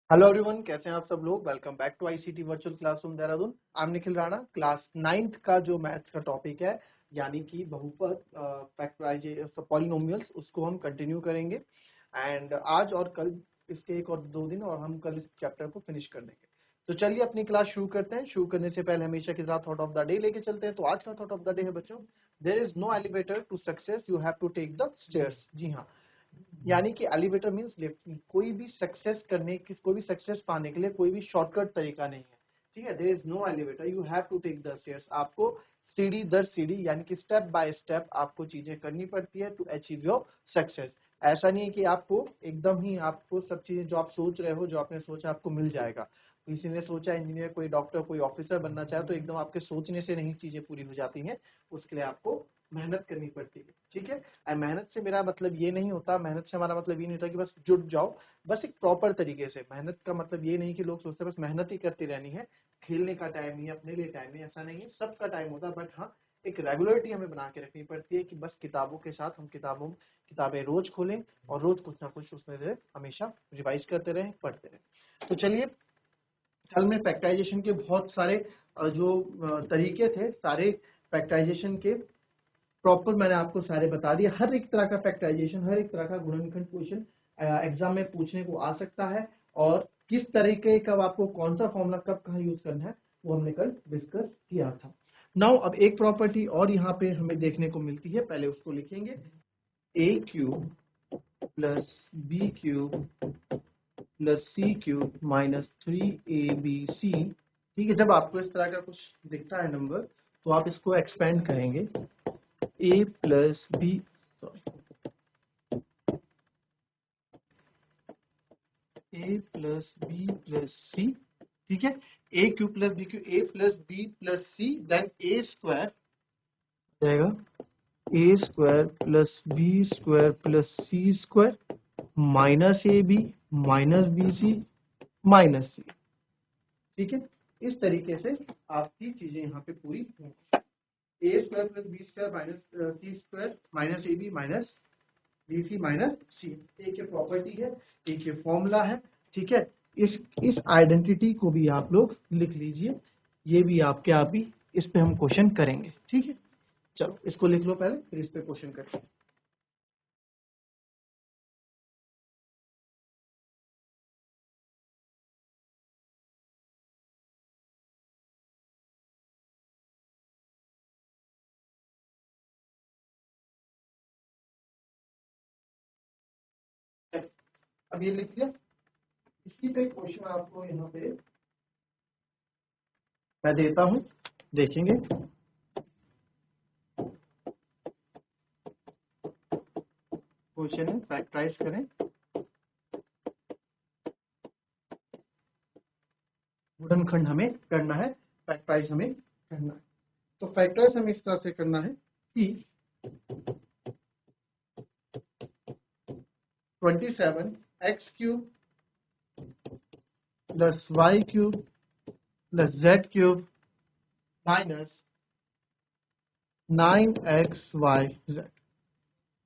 Hello everyone, कैसे हैं आप सब लोग। Welcome back to ICT virtual classroom Dehradun. I am Nikhil Rana. Class 9th का जो मैथ्स का टॉपिक है यानी कि बहुपद फैक्टराइजेशन पॉलिनोमियल्स, उसको हम कंटिन्यू करेंगे। एंड आज और कल इसके एक और 2 दिन और हम कल इस चैप्टर को फिनिश कर देंगे। तो चलिए अपनी क्लास शुरू करते हैं। शुरू करने से पहले हमेशा के साथ थॉट ऑफ द डे लेके चलते हैं। तो आज का थॉट ऑफ द डे है बच्चों, there is no elevator to success, you have to take the stairs. जी हाँ, यानी कि एलिवेटर मींस लिफ्ट। कोई भी सक्सेस पाने के लिए कोई भी शॉर्टकट तरीका नहीं है, ठीक है। There is no elevator, you have to take the stairs. आपको सीढ़ी दर सीढ़ी यानी कि स्टेप बाय स्टेप आपको चीजें करनी पड़ती है टू अचीव योर सक्सेस। ऐसा नहीं है कि आपको एकदम ही आपको सब चीजें जो आप सोच रहे हो, जो आपने सोचा आपको मिल जाएगा। किसी ने सोचा इंजीनियर, कोई डॉक्टर, कोई ऑफिसर बनना चाहे तो एकदम आपके सोचने से नहीं चीजें पूरी हो जाती हैं। उसके लिए आपको मेहनत करनी पड़ती है, ठीक है। एंड मेहनत से मेरा मतलब ये नहीं होता, मेहनत से हमारा मतलब ये नहीं होता कि बस जुट जाओ, बस एक प्रॉपर तरीके से। मेहनत का मतलब ये नहीं कि लोग सोचते हैं बस मेहनत ही करती रहनी है, खेलने का टाइम नहीं है, अपने लिए टाइम नहीं, ऐसा नहीं है। सबका टाइम होता है, बट हाँ एक रेगुलरिटी हमें बना के रखनी पड़ती है कि बस किताबों के साथ हम किताबें रोज खोलें और रोज कुछ ना कुछ उसमें से हमेशा रिवाइज करते रहें, पढ़ते रहें। तो चलिए, कल में फैक्टराइजेशन के बहुत सारे तरीके थे, सारे फैक्टराइजेशन के प्रॉपर मैंने आपको सारे बता दिए। हर एक तरह का फैक्टराइजेशन, हर एक तरह का गुणनखंड क्वेश्चन एग्जाम में पूछने को आ सकता है, और किस तरीके का आपको कौन सा फॉर्मूला कब कहाँ यूज करना है वो हमने कल डिस्कस किया था। नाउ अब एक प्रॉपर्टी और यहाँ पे हमें देखने को मिलती है, पहले उसको लिखेंगे। A cube plus B cube plus C cube minus 3ab, ठीक है। जब आपको इस तरह का कुछ दिखता है नंबर तो आप इसको एक्सपेंड करेंगे। A plus B A plus B plus C, ठीक है। A cube plus B cube, A plus B plus C, then A square जाएगा A square plus B square plus C square minus A B minus B C minus C, ठीक है। इस तरीके से आपकी चीजें यहाँ पे पूरी होंगी। A square plus B square minus C square minus A B minus B C minus C, एक ये प्रॉपर्टी है, एक ये फॉर्मूला है, ठीक है। इस आइडेंटिटी को भी आप लोग लिख लीजिए, ये भी आपके आप ही इस पे हम क्वेश्चन करेंगे, ठीक है। चलो इसको लिख लो पहले, फिर इस पे क्वेश्चन करेंगे। अब ये लिख लिया, इसी पे क्वेश्चन आपको यहाँ पे मैं देता हूँ, देखेंगे। क्वेश्चन है, फैक्टराइज करें। गुणनखंड हमें करना है, फैक्टराइज हमें करना है। तो फैक्टराइज हमें इस तरह से करना है कि 27x cube plus Y cube plus Z cube minus 9xyz,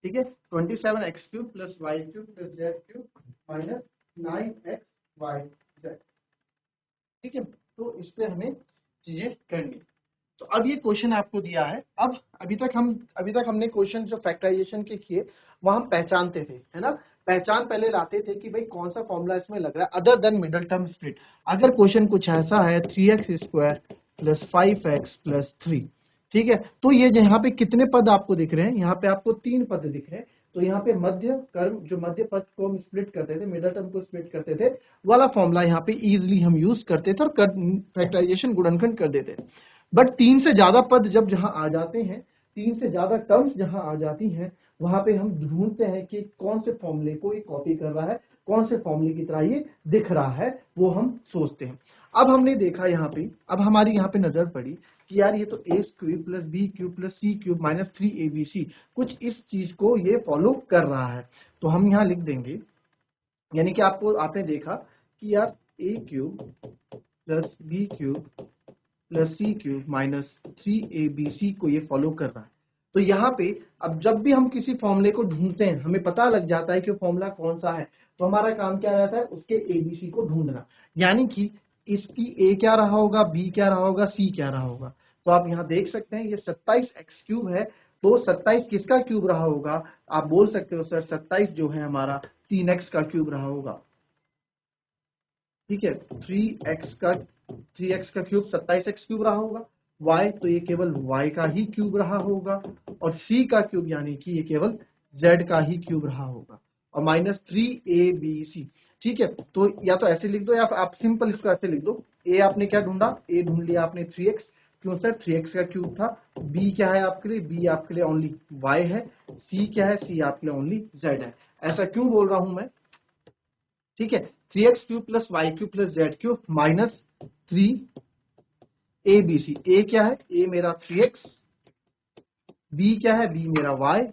ठीक है। 27x cube plus Y cube plus Z cube minus 9xyz, ठीक है। तो इस पे हमें चीजें करनी। तो अब ये क्वेश्चन आपको दिया है। अब अभी तक हमने क्वेश्चन जो फैक्टराइजेशन के किए वह हम पहचानते थे, है ना। पहचान पहले लाते थे कि भाई कौन सा फॉर्मूला इसमें लग रहा है other than middle term split. अगर क्वेश्चन कुछ ऐसा है 3x square plus 5x plus 3, ठीक है। तो ये यहाँ पे कितने पद आपको दिख रहे हैं, यहाँ पे आपको 3 पद दिख रहे हैं। तो यहाँ पे मध्य कर्म, जो मध्य पद को हम स्प्लिट करते थे, मिडल टर्म को स्प्लिट करते थे, वाला फॉर्मूला यहाँ पे इजिली हम यूज करते थे और फैक्टराइजेशन गुणनखंड कर देते थे। बट 3 से ज्यादा पद जब जहां आ जाते हैं, 3 से ज्यादा टर्म्स जहां आ जाती हैं, वहां पे हम ढूंढते हैं कि कौन से फॉर्मूले को ये कॉपी कर रहा है, कौन से फॉर्मूले की तरह ये दिख रहा है, वो हम सोचते हैं। अब हमने देखा यहाँ पे, अब हमारी यहाँ पे नजर पड़ी कि यार ये तो A cube plus B cube plus C cube minus 3abc कुछ इस चीज को ये फॉलो कर रहा है। तो हम यहाँ लिख देंगे, यानी कि आपने देखा कि यार A cube plus B cube plus C cube minus 3abc को ये फॉलो कर रहा है। तो यहाँ पे अब जब भी हम किसी फॉर्मूले को ढूंढते हैं, हमें पता लग जाता है कि फॉर्मूला कौन सा है, तो हमारा काम क्या रहता है, उसके एबीसी को ढूंढना। यानी कि इसकी ए क्या रहा होगा, बी क्या रहा होगा, सी क्या रहा होगा। तो आप यहाँ देख सकते हैं ये 27x³ है, तो 27 किसका क्यूब रहा होगा, आप बोल सकते हो सर 27 जो है हमारा 3x का क्यूब रहा होगा। ठीक है, 3x का क्यूब 27x³ रहा होगा। y तो ये केवल y का ही क्यूब रहा होगा, और c का क्यूब यानी कि ये केवल z का ही क्यूब रहा होगा, और -3abc। ठीक है, तो या तो ऐसे लिख दो या आप सिंपल इसको ऐसे लिख दो। a आपने क्या ढूंढा, a ढूंढ लिया आपने 3x, क्यों सर 3x का क्यूब था। b क्या है आपके लिए, b आपके लिए ओनली y है। c क्या है, c आपके लिए ओनली z है। ऐसा क्यों बोल रहा हूं मैं, ठीक है, 3x³ plus y³ plus z³ minus 3abc। a क्या है, a मेरा 3x, b क्या है, b मेरा y,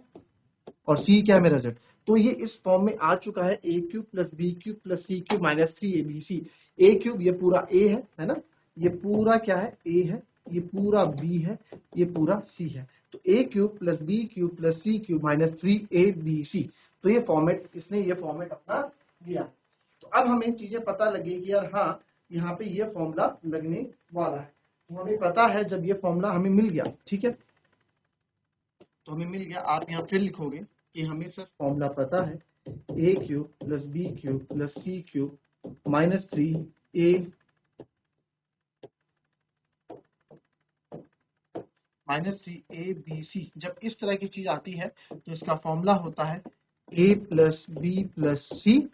और c क्या है मेरा z। तो ये इस फॉर्म में आ चुका है, a³ plus b³ plus c³ minus 3abc। a³ ये पूरा a है ना, ये पूरा क्या है, a है, ये पूरा b है, ये पूरा c है। तो a³ plus b³ plus c³ minus 3abc। तो ये फॉर्मेट, इसने ये फॉर्मेट अपना दिया। तो अब हमें चीजें पता लगे कि यार हाँ, यहाँ पे ये फॉर्मूला लगने वाला है। तो हमें पता है जब ये फॉर्मूला हमें मिल गया, ठीक है, तो हमें मिल गया, आप यहाँ फिर लिखोगे कि हमें सर फॉर्मूला पता है a³ plus b³ plus c³ minus 3a minus 3abc। जब इस तरह की चीज आती है तो इसका फॉर्मूला होता है a plus B plus C.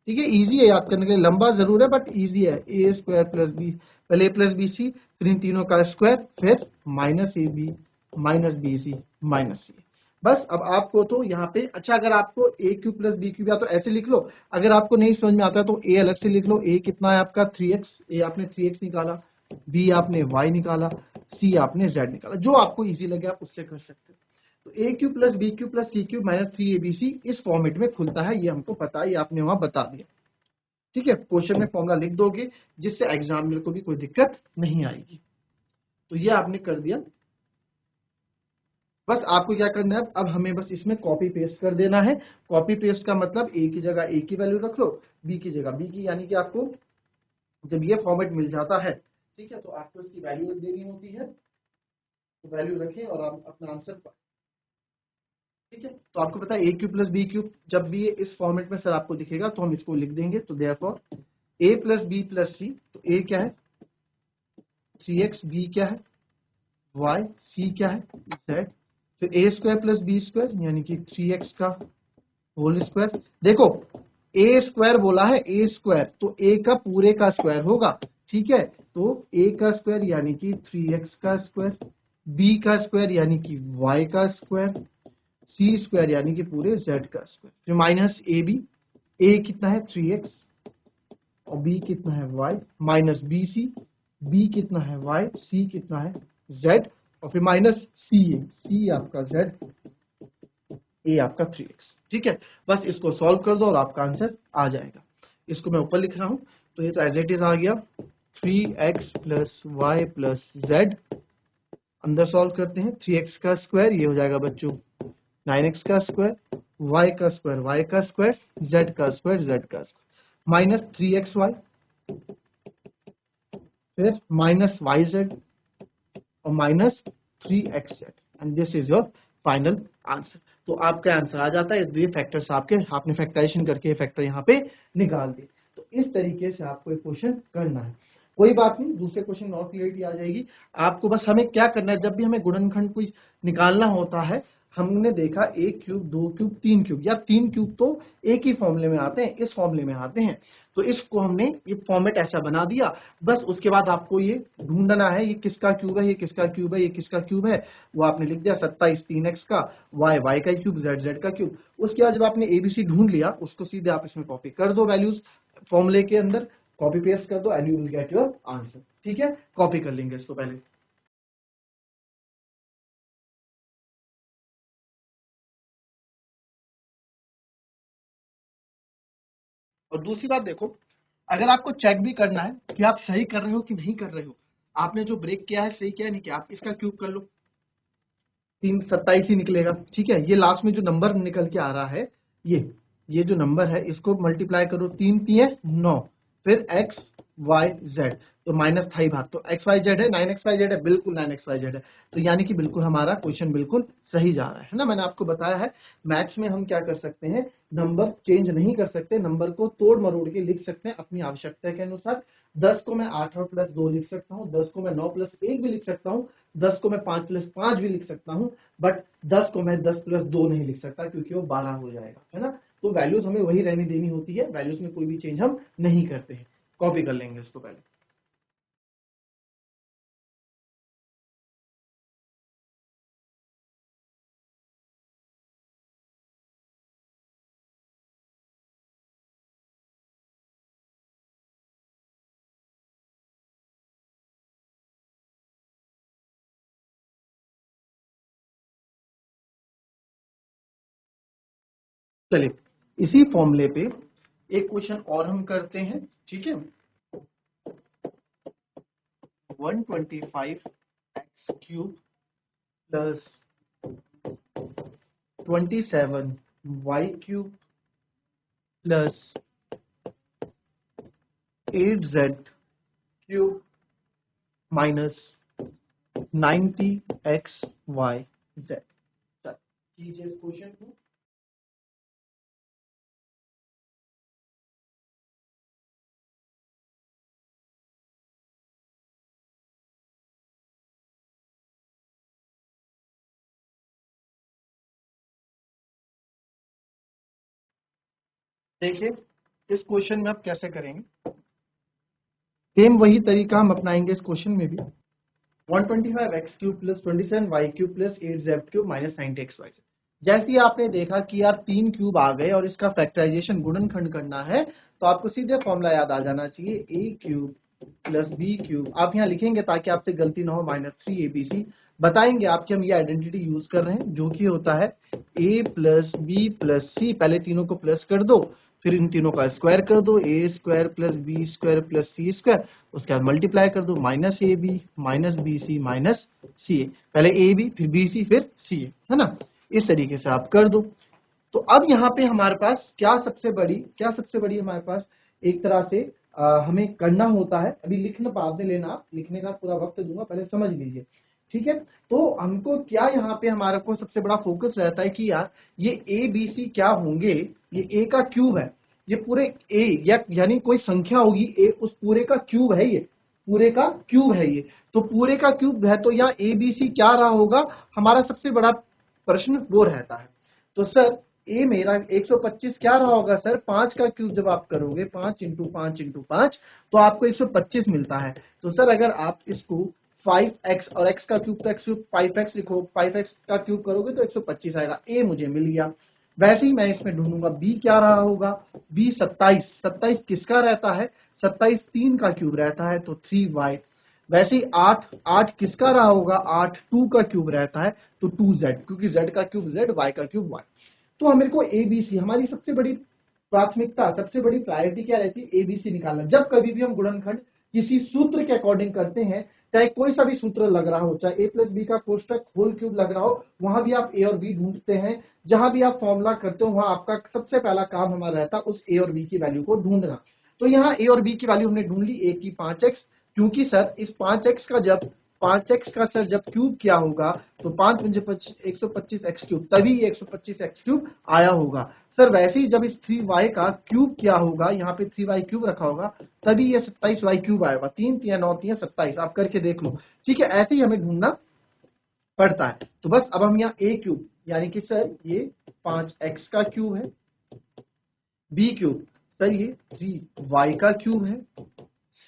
ठीक है, इजी है याद करने के लिए, लंबा जरूर है बट इजी है। ए स्क्वायर प्लस बी, पहले ए प्लस बी सी, फिर इन तीनों का स्क्वायर, फिर minus A B minus B C minus C. बस अब आपको तो यहाँ पे, अच्छा अगर आपको a³ प्लस b³ या तो ऐसे लिख लो, अगर आपको नहीं समझ में आता तो a अलग से लिख लो। a कितना है आपका 3x, a आपने 3x निकाला, b आपने y निकाला, c आपने z निकाला, जो आपको इजी लगे आप उससे कर सकते हो। तो a³ plus b³ plus c³ minus 3abc इस फॉर्मेट में खुलता है, ये हमको पता है, ये आपने वहां बता दिया। ठीक है, क्वेश्चन में फॉर्मूला लिख दोगे जिससे एग्जामिनर को भी कोई दिक्कत नहीं आएगी। तो ये आपने कर दिया। बस आपको क्या करना है, अब हमें बस इसमें कॉपी पेस्ट कर देना है। कॉपी पेस्ट का मतलब a की जगह a की वैल्यू रख लो, b की जगह b की, यानी कि आपको जब ये फॉर्मेट मिल जाता है, ठीक है, तो आपको इसकी वैल्यू देनी होती है। तो वैल्यू रखें और आप अपना आंसर पाए। ठीक है, तो आपको पता है a³ प्लस b³ जब भी ये इस फॉर्मेट में सर आपको दिखेगा तो हम इसको लिख देंगे। तो therefore a plus b plus c, तो a क्या है 3x, b क्या है y, c क्या है z, फिर a square plus B square यानी कि 3x का होल स्क्वायर। देखो a स्क्वायर बोला है, a स्क्वायर तो a का पूरे का स्क्वायर होगा। ठीक है, तो a का स्क्वायर यानी कि 3x का स्क्वायर, b का स्क्वायर यानी कि y का स्क्वायर, c स्क्वायर यानी कि पूरे z का स्क्वायर, फिर माइनस ए बी, a कितना है 3x और b कितना है y, minus B C, b कितना है y, c कितना है z, और फिर माइनस सी ए, c आपका z, a आपका 3x। ठीक है, बस इसको सॉल्व कर दो और आपका आंसर आ जाएगा। इसको मैं ऊपर लिख रहा हूं, तो ये तो एज इट इज आ गया 3x plus Y plus Z. अंदर सॉल्व करते हैं, 3x का स्क्वायर ये हो जाएगा बच्चों 9x का स्क्वायर, y का स्क्वायर y का स्क्वायर, z का स्क्वायर z का स्क्वायर, माइनस 3xy, फिर माइनस yz और minus 3xz, and this is your final answer. तो आपका आंसर आ जाता है। ये फैक्टर्स आपके, आपने फैक्टराइजेशन करके फैक्टर यहाँ पे निकाल दिए। तो इस तरीके से आपको एक क्वेश्चन करना है। कोई बात नहीं, दूसरे क्वेश्चन और क्लियरिटी आ जाएगी आपको। बस हमें क्या करना है, जब भी हमें गुणनखंड को निकालना होता है, हमने देखा 1³ 2³ 3³ या 3³ तो एक ही फॉर्मूले में आते हैं, इस फॉर्मूले में आते हैं। तो इसको हमने ये फॉर्मेट ऐसा बना दिया। बस उसके बाद आपको ये ढूंढना है ये किसका क्यूब है, ये किसका क्यूब है, ये किसका क्यूब है। वो आपने लिख दिया 27 3x का, y का क्यूब, z का क्यूब। उसके बाद जब आपने एबीसी ढूंढ लिया, उसको सीधे आप इसमें कॉपी कर दो, वैल्यूज फॉर्मूले के अंदर कॉपी पेस्ट कर दो and you will get your answer. ठीक है, कॉपी कर लेंगे इसको पहले। और दूसरी बात देखो, अगर आपको चेक भी करना है कि आप सही कर रहे हो कि नहीं कर रहे हो, आपने जो ब्रेक किया है सही किया है नहीं किया, आप इसका क्यूब कर लो। 27 ही निकलेगा। ठीक है, ये लास्ट में जो नंबर निकल के आ रहा है, ये जो नंबर है इसको मल्टीप्लाई करो, 3 3 9, फिर एक्स वाई जेड, तो माइनस था ही भाग, तो एक्स वाई जेड है, 9xyz है, बिल्कुल 9xyz है। तो यानी कि बिल्कुल हमारा क्वेश्चन बिल्कुल सही जा रहा है ना। मैंने आपको बताया है मैथ्स में हम क्या कर सकते हैं, नंबर चेंज नहीं कर सकते, नंबर को तोड़ मरोड़ के लिख सकते हैं अपनी आवश्यकता के अनुसार। 10 को मैं 8 और प्लस 2 लिख सकता हूँ, 10 को मैं 9 प्लस 1 भी लिख सकता हूँ, 10 को मैं 5 प्लस 5 भी लिख सकता हूँ, बट 10 को मैं 10 प्लस 2 नहीं लिख सकता क्योंकि वो 12 हो जाएगा, है ना। तो वैल्यूज हमें वही रहनी देनी होती है, वैल्यूज में कोई भी चेंज हम नहीं करते हैं। कॉपी कर लेंगे इसको पहले। चलिए इसी फॉर्मूले पे एक क्वेश्चन और हम करते हैं, ठीक है। 125x³ plus 27y³ plus 8z³ minus 90xyz। कीजिए इस क्वेश्चन को। देखिए इस क्वेश्चन में आप कैसे करेंगे, सेम वही तरीका हम अपनाएंगे इस क्वेश्चन में भी। 125x³ plus 27y³ plus 8z³ minus 90xyz। जैसे ही आपने देखा कि यार 3 क्यूब आ गए और इसका फैक्टराइजेशन गुणनखंड करना है, तो आपको सीधे फॉर्मूला याद आ जाना चाहिए, a³ प्लस b³ आप यहाँ लिखेंगे ताकि आपसे गलती ना हो, -3abc। बताएंगे आपके हम ये आइडेंटिटी यूज कर रहे हैं, जो कि होता है a प्लस बी प्लस सी। पहले तीनों को प्लस कर दो, फिर इन तीनों का स्क्वायर कर दो, a² plus b² plus c², उसके बाद मल्टीप्लाई कर दो, -ab minus bc minus ca। पहले ab फिर bc फिर ca, है ना। इस तरीके से आप कर दो। तो अब यहाँ पे हमारे पास क्या सबसे बड़ी हमारे पास एक तरह से हमें करना होता है। अभी लिखना बाद में लेना, आप लिखने का पूरा वक्त दूंगा, पहले समझ लीजिए, ठीक है। तो हमको क्या यहाँ पे हमारा को सबसे बड़ा फोकस रहता है कि यार ये ए बी सी क्या होंगे, ये ए का क्यूब है, ये पूरे ए यानी कोई संख्या होगी ए, उस पूरे का क्यूब है, ये पूरे का क्यूब है ये। तो पूरे का क्यूब है तो यहाँ ए बी सी क्या रहा होगा, हमारा सबसे बड़ा प्रश्न वो रहता है। तो सर ए मेरा 125 क्या रहा होगा सर, 5 का क्यूब जब आप करोगे 5 इंटू 5 इंटू 5 तो आपको 125 मिलता है। तो सर अगर आप इसको 5x और x का क्यूब तो x 5x लिखो, 5x का क्यूब करोगे तो 125 आएगा, ए मुझे मिल गया। वैसे ही मैं इसमें ढूंढूंगा बी क्या रहा होगा, बी 27, 27 किसका रहता है, 27 3 का क्यूब रहता है तो 3y। वैसे ही 8, 8 किसका रहा होगा, 8 2 का क्यूब रहता है तो 2z, क्योंकि z का क्यूब z, y का क्यूब y। तो मेरे को एबीसी, हमारी सबसे बड़ी प्राथमिकता, सबसे बड़ी प्रायोरिटी क्या रहती है, एबीसी निकालना। जब कभी भी हम गुणनखंड किसी सूत्र के अकॉर्डिंग करते हैं, चाहे कोई सा भी सूत्र लग रहा हो, चाहे ए प्लस बी का कोष्टक होल क्यूब लग रहा हो, वहां भी आप ए और बी ढूंढते हैं। जहां भी आप फॉर्मूला करते हो वहां आपका सबसे पहला काम हमारा रहता है उस ए और बी की वैल्यू को ढूंढना। तो यहाँ ए और बी की वैल्यू हमने ढूंढ ली, ए की 5x, क्योंकि सर इस 5x का जब 5x का सर जब क्यूब किया होगा तो 5 पंजे 125x³ तभी ये 125x³ आया होगा। सर वैसे ही जब इस 3y का क्यूब किया होगा, यहाँ पे 3y क्यूब रखा होगा, तभी ये 27y³ आएगा। 3 3 9 3 27, आप करके देख लो, ठीक है। ऐसे ही हमें ढूंढना पड़ता है। तो बस अब हम यहाँ a क्यूब यानी कि सर ये 5x का क्यूब है, b क्यूब सर ये 3y का क्यूब है,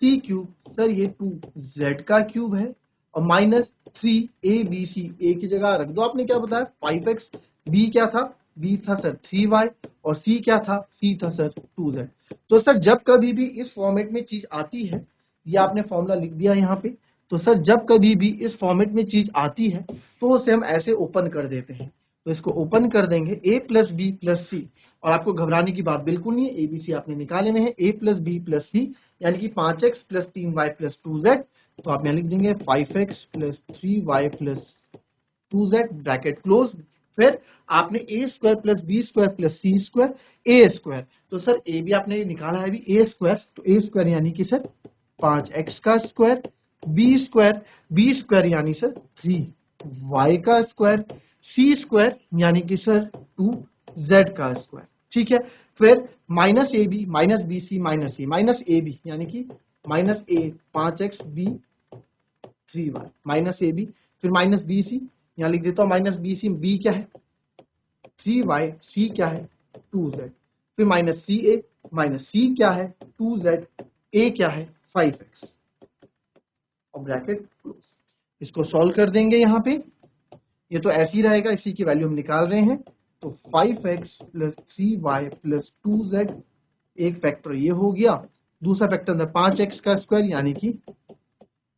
c क्यूब सर ये 2z का क्यूब है, और माइनस 3abc, a की जगह रख दो आपने क्या बताया 5x, b क्या था, b था सर 3y, और c क्या था, c था सर 2z। तो सर जब कभी भी इस फॉर्मेट में चीज आती है, ये आपने फॉर्मूला लिख दिया यहाँ पे, तो सर जब कभी भी इस फॉर्मेट में चीज आती है तो उसे हम ऐसे ओपन कर देते हैं। तो इसको ओपन कर देंगे a प्लस बी प्लस सी, और आपको घबराने की बात बिल्कुल नहीं है, एबीसी आपने निकाले में है, a प्लस बी प्लस सी यानी कि 5x plus 3y plus 2z। तो आप यहाँ लिख देंगे 5x plus 3y plus 2z bracket close, फिर आपने a square plus b square plus c square a square, तो सर a भी आपने निकाला है अभी a स्क्वायर, तो a स्क्वायर यानी कि सर 5x का स्क्वायर, b स्क्वायर यानी सर 3y का स्क्वायर, c स्क्वायर यानी कि सर 2z का स्क्वायर, ठीक है। फिर minus A B minus B C minus A, minus A B यानी कि minus A 5x b 3y minus A B, फिर माइनस बी सी, यहाँ लिख देता हूँ माइनस बी सी, बी क्या है 3y, सी क्या है 2z, फिर माइनस सी ए, माइनस सी क्या है 2z, ए क्या है 5x और ब्रैकेट क्लोज। इसको सॉल्व कर देंगे यहाँ पे, ये तो ऐसे ही रहेगा, इसी की वैल्यू हम निकाल रहे हैं, तो 5x plus 3y plus 2z, एक फैक्टर ये हो गया, दूसरा फैक्टर अंदर 5x का स्क्वायर यानी कि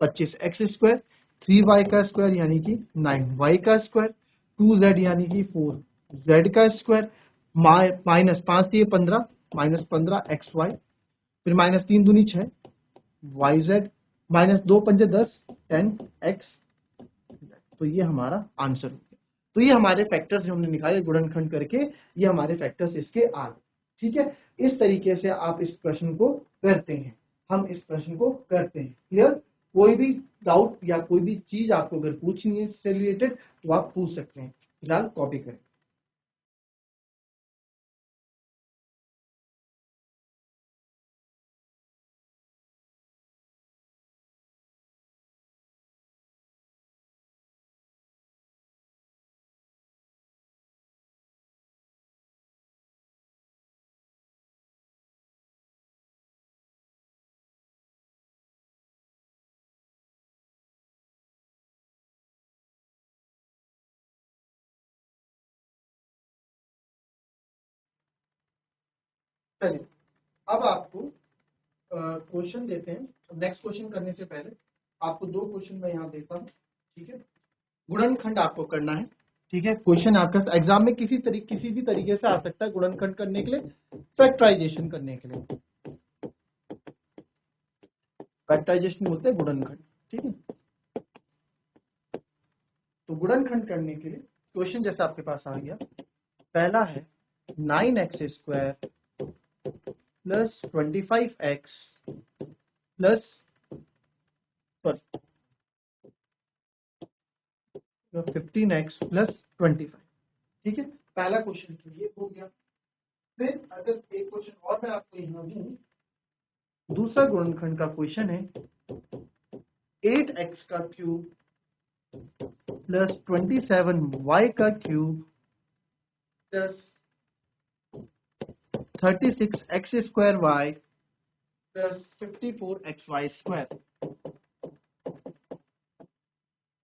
25x स्क्वायर, 3y का स्क्वायर यानी कि 9y का स्क्वायर, 2z यानी कि 4z का स्क्वायर, माइनस 5 से 15 माइनस 15xy, फिर माइनस 3 दूनी 6 yz, माइनस 2 पंजे 10 10x, तो ये हमारा आंसर हो गया। तो ये हमारे फैक्टर्स जो हमने निकाले गुणनखंड करके, ये हमारे फैक्टर्स इसके आ गए, ठीक है। इस तरीके से आप इस प्रश्न को करते हैं, हम इस प्रश्न को करते हैं। क्लियर? कोई भी डाउट या कोई भी चीज आपको अगर पूछनी है इससे रिलेटेड तो आप पूछ सकते हैं। फिलहाल कॉपी करें। चलिए अब आपको क्वेश्चन देते हैं। नेक्स्ट क्वेश्चन करने से पहले आपको दो क्वेश्चन मैं यहाँ देता हूँ, ठीक है। गुणनखंड आपको करना है, ठीक है। क्वेश्चन आपका एग्जाम में किसी भी तरीके से आ सकता है गुणनखंड करने के लिए, फैक्टराइजेशन करने के लिए। फैक्टराइजेशन बोलते हैं गुणनखंड, ठीक है। तो गुणनखंड करने के लिए क्वेश्चन जैसा आपके पास आ गया, पहला है 9x square plus 25x plus 15x plus 25, ठीक है। पहला क्वेश्चन तो ये हो गया। फिर अगर एक क्वेश्चन और मैं आपको यहाँ दूं, दूसरा गुणनखंड का क्वेश्चन है 8x का क्यूब प्लस 27y का cube plus 36x square y plus 54xy square.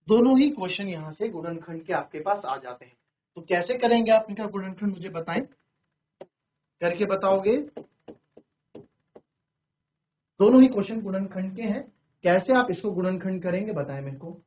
दोनों ही क्वेश्चन यहाँ से गुणनखंड के आपके पास आ जाते हैं। तो कैसे करेंगे आप इनका गुणनखंड, मुझे बताएं, करके बताओगे। दोनों ही क्वेश्चन गुणनखंड के हैं, कैसे आप इसको गुणनखंड करेंगे बताएं मेरे को।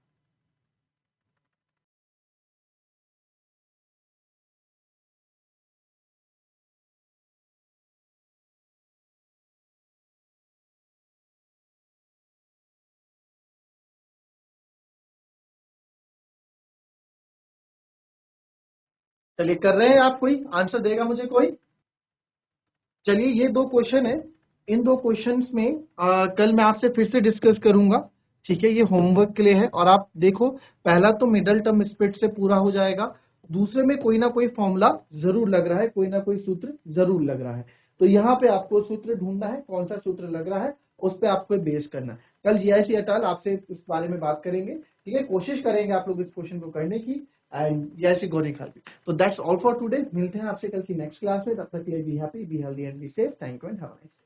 चलिए कर रहे हैं आप, कोई आंसर देगा मुझे कोई? चलिए ये दो क्वेश्चन है, इन दो क्वेश्चंस में कल मैं आपसे फिर से डिस्कस करूंगा, ठीक है। ये होमवर्क के लिए है, और आप देखो पहला तो मिडल टर्म स्प्लिट से पूरा हो जाएगा, दूसरे में कोई ना कोई फॉर्मूला जरूर लग रहा है, कोई ना कोई सूत्र जरूर लग रहा है। तो यहाँ पे आपको सूत्र ढूंढना है, कौन सा सूत्र लग रहा है उस पर आपको बेस करना है। कल जीआईसी अटल आपसे इस बारे में बात करेंगे, ठीक है। कोशिश करेंगे आप लोग इस क्वेश्चन को करने की, एंड जैसे गौरी खाती। तो दैट्स ऑल फॉर टुडे, मिलते हैं आपसे कल की नेक्स्ट क्लास में, तब तक के लिए be happy, be healthy and be safe. Thank you and have a nice day.